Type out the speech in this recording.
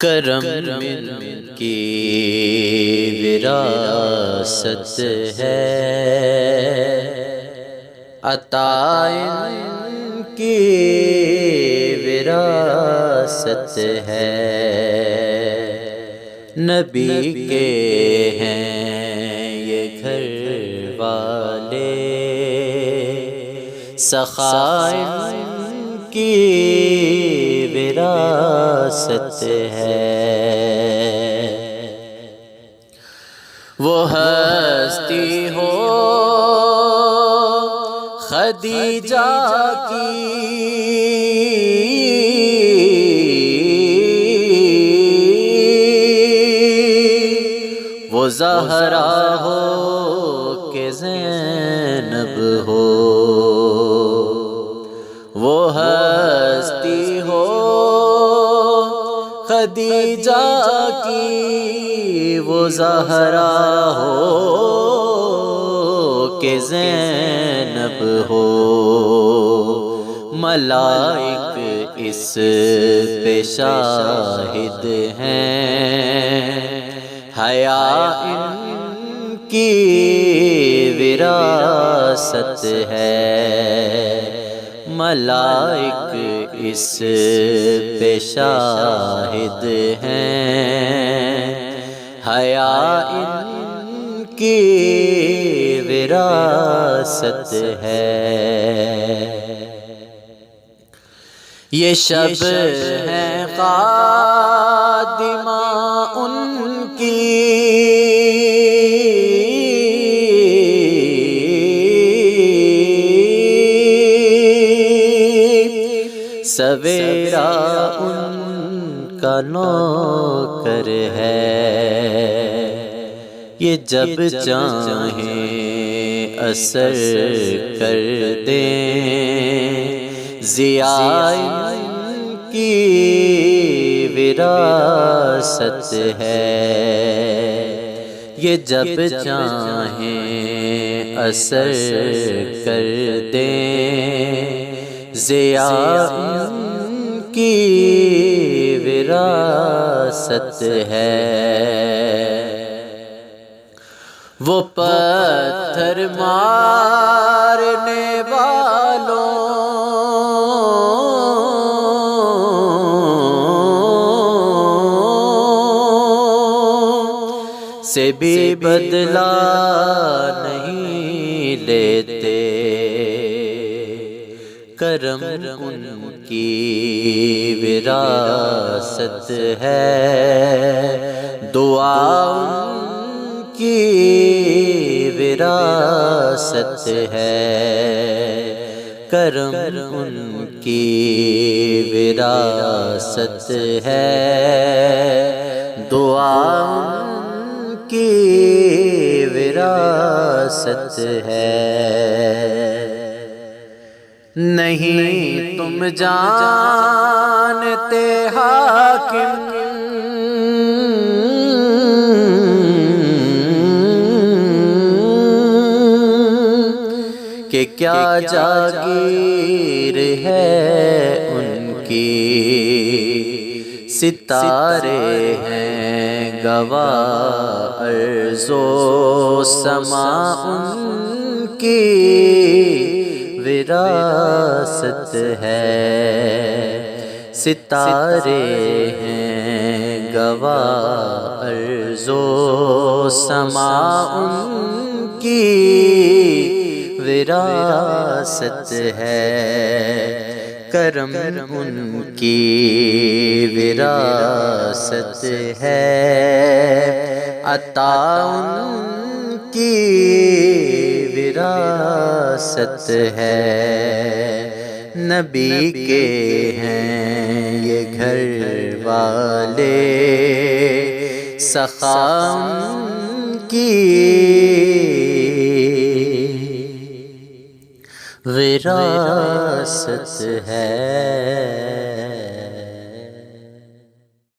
کرم کی وراثت ہے، عطا کی وراثت ہے، نبی کے ہیں یہ گھر والے، سخاء کی وراثت ہے۔ وہ ہستی ہو خدیجہ کی، وہ زہرا ہو کہ زینب ہو، وہ ہستی ہو خدیجہ کی، وہ زہرا ہو کہ زینب ہو، ملائک اس پہ شاہد ہیں، حیا ان کی وراثت ہے، ملائک اس پہ شاہد ہیں، حیا ان کی وراثت ہے۔ یہ شب ہے قادمہ ان کی، سویرا ان کا نوکر ہے، یہ جب چاہیں اثر کر دیں، ضیاء کی وراثت ہے، یہ جب چاہیں اثر کر دیں، ضیاء کی وراثت ہے۔ وہ پتھر مارنے والوں سے بھی بدلہ نہیں لیتے، کرم ان کی وراثت ہے، دعا ان کی وراثت ہے، کرم ان کی وراثت ہے، دعا ان کی وراثت ہے۔ نہیں تم جانتے حاکم کہ کیا جاگیر ہے ان کی، ستارے ہیں گواہ ارض و سماء ان کی وراثت ہے، ستارے ہیں گواہ ارض و سماء ان کی وراثت ہے، کرم ان کی وراثت ہے، عطا ان کی وراثت ہے، نبی کے ہیں یہ گھر والے، سخاء ان کی وراثت ہے۔